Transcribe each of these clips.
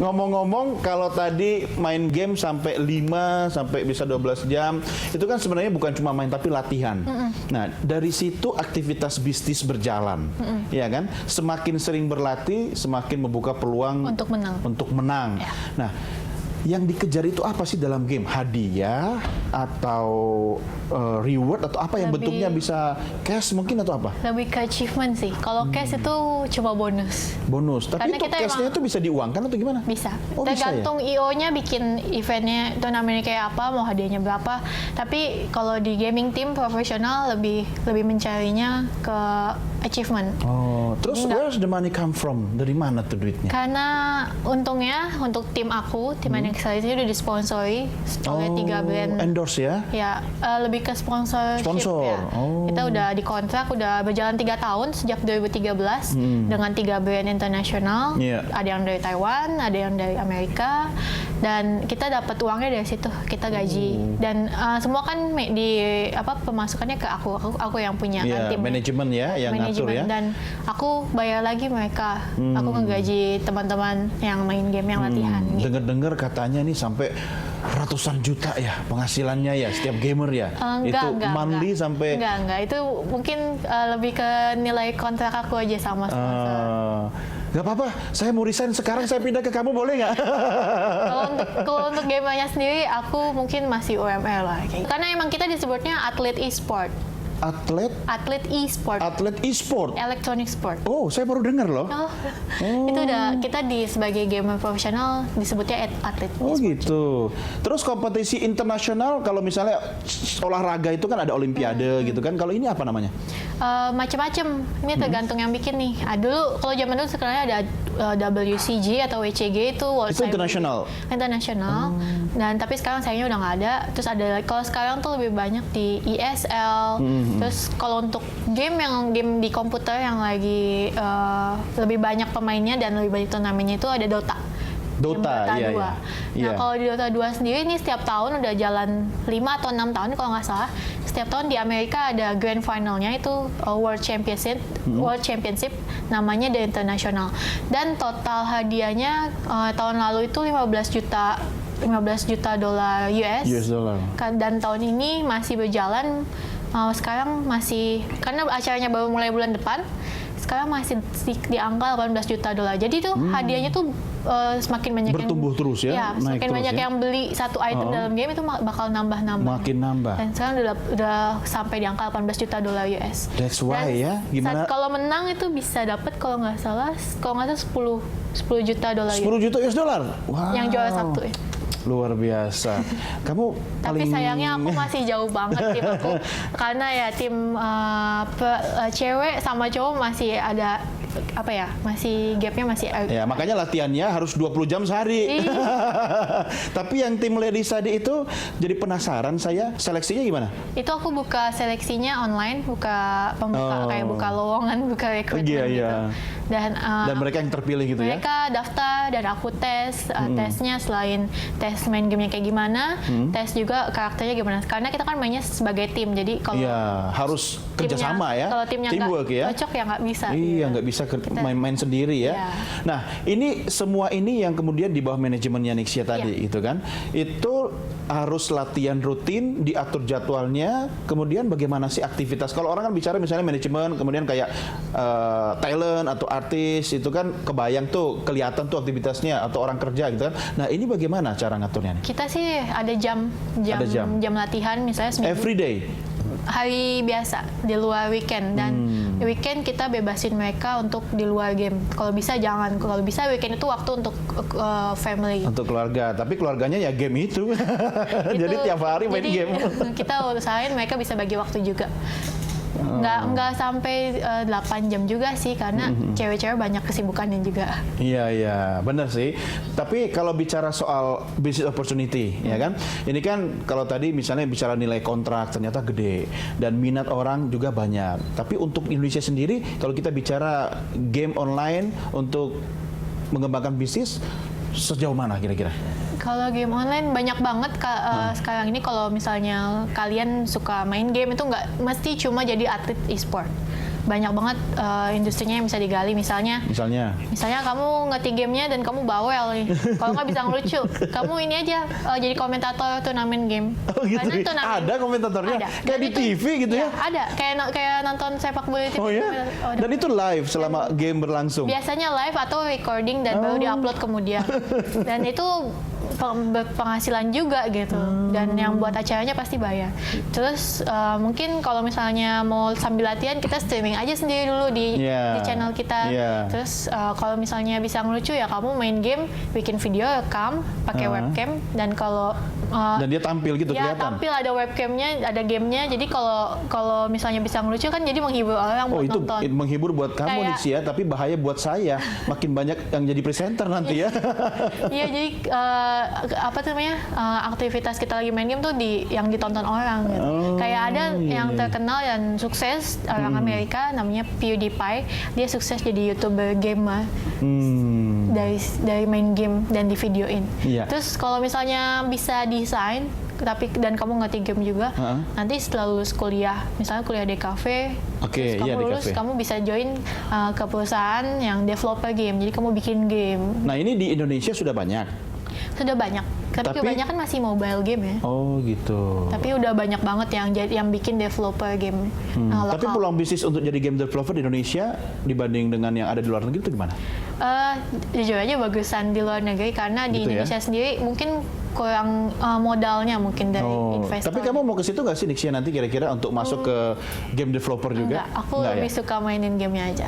Ngomong-ngomong, kalau tadi main game sampai 5 sampai bisa 12 jam, itu kan sebenarnya bukan cuma main tapi latihan. Nah, dari situ aktivitas bisnis berjalan. Ya kan? Semakin sering berlatih, semakin membuka peluang untuk menang. Ya. Nah, yang dikejar itu apa sih dalam game? Hadiah atau reward atau apa yang bentuknya bisa cash mungkin atau apa? Lebih ke achievement sih. Kalau cash itu cuma bonus. Bonus. Tapi Karena itu kita cashnya itu bisa diuangkan atau gimana? Bisa. Oh, bisa Tergantung ya? IO-nya bikin eventnya, turnamennya kayak apa, mau hadiahnya berapa. Tapi kalau di gaming team profesional lebih mencarinya ke achievement. Oh, terus Jadi where's the money come from? Dari mana tuh duitnya? Karena untungnya untuk tim aku, tim NXT ini udah disponsori oleh 3 brand. Endorse ya? Ya, lebih ke sponsorship Sponsor. ya. Oh. Kita udah dikontrak, udah berjalan 3 tahun sejak 2013 dengan 3 brand internasional. Iya. Ada yang dari Taiwan, ada yang dari Amerika, dan kita dapat uangnya dari situ. Kita gaji dan semua kan pemasukannya ke aku yang punya kan timnya. Manajemen ya, yang ngatur ya. Dan aku bayar lagi mereka. Aku ngegaji teman-teman yang main game, yang latihan. Gitu. Dengar-dengar katanya nih sampai ratusan juta ya penghasilannya ya setiap gamer ya. Enggak, monthly sampai. Enggak. Itu mungkin lebih ke nilai kontrak aku aja sama sponsor. Gak apa-apa, saya mau resign sekarang, saya pindah ke kamu boleh nggak? Kalau untuk gamenya sendiri, aku mungkin masih UMR lah. Kayak. Karena emang kita disebutnya atlet e-sport. Atlet e-sport. Atlet e-sport. Electronic sport. Oh, saya baru dengar loh. Itu udah kita sebagai gamer profesional disebutnya atlet Oh e-sport. gitu. Terus kompetisi internasional kalau misalnya olahraga itu kan ada olimpiade gitu kan. Kalau ini apa namanya? Macam-macam. Ini tergantung yang bikin nih. Dulu kalau zaman dulu sebenarnya ada WCG atau WCG itu World Itu internasional. Internasional. Dan tapi sekarang sayangnya udah nggak ada. Terus ada kalau sekarang tuh lebih banyak di ESL. Terus kalau untuk game di komputer yang lagi lebih banyak pemainnya dan lebih banyak turnamennya itu ada Dota. Dota 2. iya. Nah, kalau di Dota 2 sendiri ini setiap tahun udah jalan 5 atau 6 tahun kalau nggak salah. Setiap tahun di Amerika ada grand finalnya itu World Championship namanya The International. Dan total hadiahnya tahun lalu itu 15 juta dolar US. Dan tahun ini masih berjalan. Sekarang masih karena acaranya baru mulai bulan depan. Sekarang masih di angka 18 juta dolar. Jadi tuh hadiahnya tuh semakin banyak bertumbuh terus ya, ya naik semakin terus banyak ya? yang beli satu item dalam game itu bakal nambah. Makin nambah. Dan sekarang udah sampai di angka 18 juta dolar US. That's why ya. Gimana? Kalau menang itu bisa dapat kalau nggak salah 10 juta dolar. 10 juta US dollar. Wow. Yang juara satu ya. Luar biasa. Kamu Tapi paling... sayangnya aku masih jauh banget tim aku. Karena ya tim cewek sama cowok masih ada masih gapnya masih ya makanya latihannya harus 20 jam sehari. Tapi yang tim ladies tadi itu jadi penasaran saya, seleksinya gimana? Itu aku buka seleksinya online, kayak buka lowongan, buka rekrutmen gitu. Dan mereka yang terpilih gitu ya? Mereka daftar dan aku tes. Tesnya selain tes main gamenya kayak gimana, tes juga karakternya gimana. Karena kita kan mainnya sebagai tim, jadi kalau harus kerjasama ya. Kalau timnya nggak cocok ya nggak bisa. Iya, nggak bisa main-main sendiri ya. Iya. Nah, semua ini yang kemudian di bawah manajemennya Nixia tadi, itu kan, itu harus latihan rutin, diatur jadwalnya. Kemudian bagaimana sih aktivitas? Kalau orang kan bicara misalnya manajemen, kemudian kayak talent atau artis itu kan kebayang tuh, kelihatan tuh aktivitasnya atau orang kerja gitu kan. Nah, ini bagaimana cara ngaturnya nih? Kita sih ada jam latihan misalnya seminggu. Every day. Hari biasa di luar weekend dan weekend kita bebasin mereka untuk di luar game. Kalau bisa jangan. Kalau bisa weekend itu waktu untuk family. Untuk keluarga. Tapi keluarganya ya game itu. Jadi tiap hari main game. Kita usahain mereka bisa bagi waktu juga. Nggak sampai 8 jam juga sih karena cewek-cewek banyak kesibukannya juga. Iya, benar sih. Tapi kalau bicara soal business opportunity, ya kan? Ini kan kalau tadi misalnya bicara nilai kontrak ternyata gede dan minat orang juga banyak. Tapi untuk Indonesia sendiri, kalau kita bicara game online untuk mengembangkan bisnis, sejauh mana kira-kira? Kalau game online banyak banget sekarang ini. Kalau misalnya kalian suka main game itu nggak mesti cuma jadi atlet e-sport. banyak banget industrinya yang bisa digali. Misalnya kamu ngerti gamenya dan kamu bawel nih. Kalau nggak bisa ngelucu, kamu ini aja jadi komentator turnamen game. Oh gitu. Ada komentatornya? Ada. Kayak di TV gitu ya? Ada. Kayak nonton sepak bola TV. Oh ya? Dan itu live selama game berlangsung? Biasanya live atau recording dan baru diupload kemudian. Dan itu penghasilan juga gitu. Dan yang buat acaranya pasti bayar. Terus mungkin kalau misalnya mau sambil latihan, kita streaming aja sendiri dulu di channel kita. Terus kalau misalnya bisa ngelucu ya kamu main game, bikin video, rekam pakai webcam, dan kalau dan dia tampil gitu ya, kelihatan? Tampil, ada webcamnya, ada gamenya. Jadi kalau misalnya bisa ngelucu kan jadi menghibur orang buat nonton. Itu menghibur buat kamu Nixia, tapi bahaya buat saya. Makin banyak yang jadi presenter nanti ya. Iya, jadi aktivitas kita lagi main game tuh yang ditonton orang gitu. Kayak ada yang terkenal dan sukses, orang Amerika namanya PewDiePie. Dia sukses jadi YouTuber gamer. Dari main game dan di videoin. Terus kalau misalnya bisa desain dan kamu ngerti game juga, nanti setelah lulus kuliah, misalnya kuliah DKV, terus kamu lulus, kamu bisa join ke perusahaan yang developer game. Jadi kamu bikin game. Nah, ini di Indonesia sudah banyak? Sudah banyak, tapi kebanyakan masih mobile game ya. Oh gitu. Tapi udah banyak banget yang bikin developer game lokal. Tapi peluang bisnis untuk jadi game developer di Indonesia dibanding dengan yang ada di luar negeri itu gimana? Jujur aja bagusan di luar negeri, karena di Indonesia sendiri mungkin kurang modalnya mungkin dari investor. Tapi kamu mau ke situ nggak sih Nixia nanti kira-kira untuk masuk ke game developer juga? Enggak, aku lebih suka mainin gamenya aja.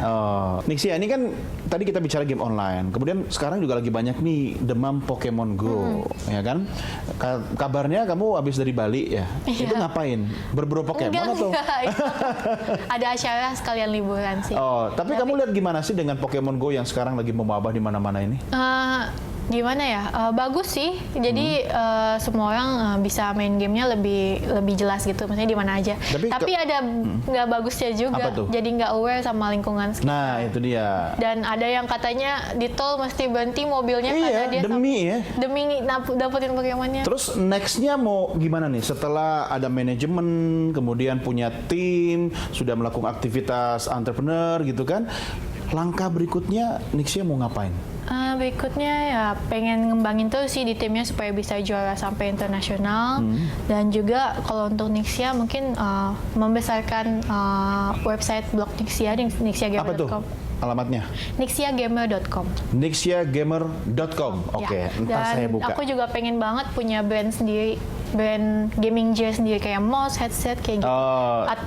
Nixia, ini kan tadi kita bicara game online, kemudian sekarang juga lagi banyak nih demam Pokemon Go, ya kan? Kabarnya kamu habis dari Bali ya? Itu ngapain? Berburu Pokemon atau? Ada acara sekalian liburan sih. Tapi kamu lihat gimana sih dengan Pokemon Go yang sekarang lagi memabah di mana-mana ini? Gimana ya, bagus sih. Jadi semua orang bisa main gamenya lebih jelas gitu, maksudnya di mana aja. Tapi ada nggak bagusnya juga. Jadi nggak aware sama lingkungan sekitar. Nah itu dia. Dan ada yang katanya di tol mesti berhenti mobilnya karena dia demi dapetin Pokemonnya. Terus nextnya mau gimana nih? Setelah ada manajemen, kemudian punya tim, sudah melakukan aktivitas entrepreneur gitu kan? Langkah berikutnya Nixia mau ngapain? Berikutnya ya pengen ngembangin terus sih di timnya supaya bisa juara sampai internasional. Dan juga kalau untuk Nixia mungkin membesarkan website blog Nixia di nixiagamer.com. Apa tuh alamatnya? nixiagamer.com. nixiagamer.com. Oke, entar saya buka. Aku juga pengen banget punya brand sendiri, brand gaming gear sendiri kayak mouse, headset kayak gitu.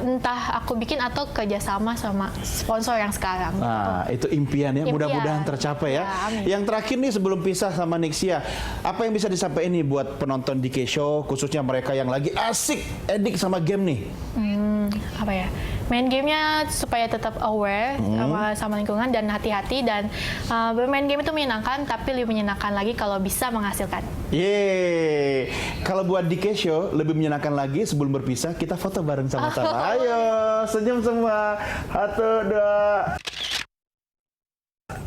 Entah aku bikin atau kerjasama sama sponsor yang sekarang. Nah, itu impian ya, mudah-mudahan tercapai ya. Yang terakhir nih sebelum pisah sama Nixia, apa yang bisa disampaikan nih buat penonton DK Show, khususnya mereka yang lagi asik edik sama game nih? Apa ya? Main gamenya supaya tetap aware sama lingkungan dan hati-hati, dan bermain game itu menyenangkan, tapi lebih menyenangkan lagi kalau bisa menghasilkan. Yeay, kalau buat DK Show lebih menyenangkan lagi sebelum berpisah kita foto bareng sama-sama. Ayo, senyum semua. 1, 2.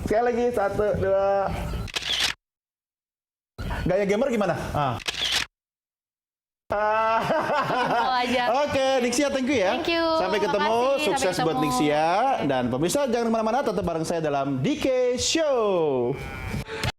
Sekali lagi 1, 2. Gaya gamer gimana? Oke, Nixia, thank you ya. Thank you. Sampai ketemu, sukses buat Nixia. Dan pemirsa jangan kemana-mana, tetap bareng saya dalam DK Show.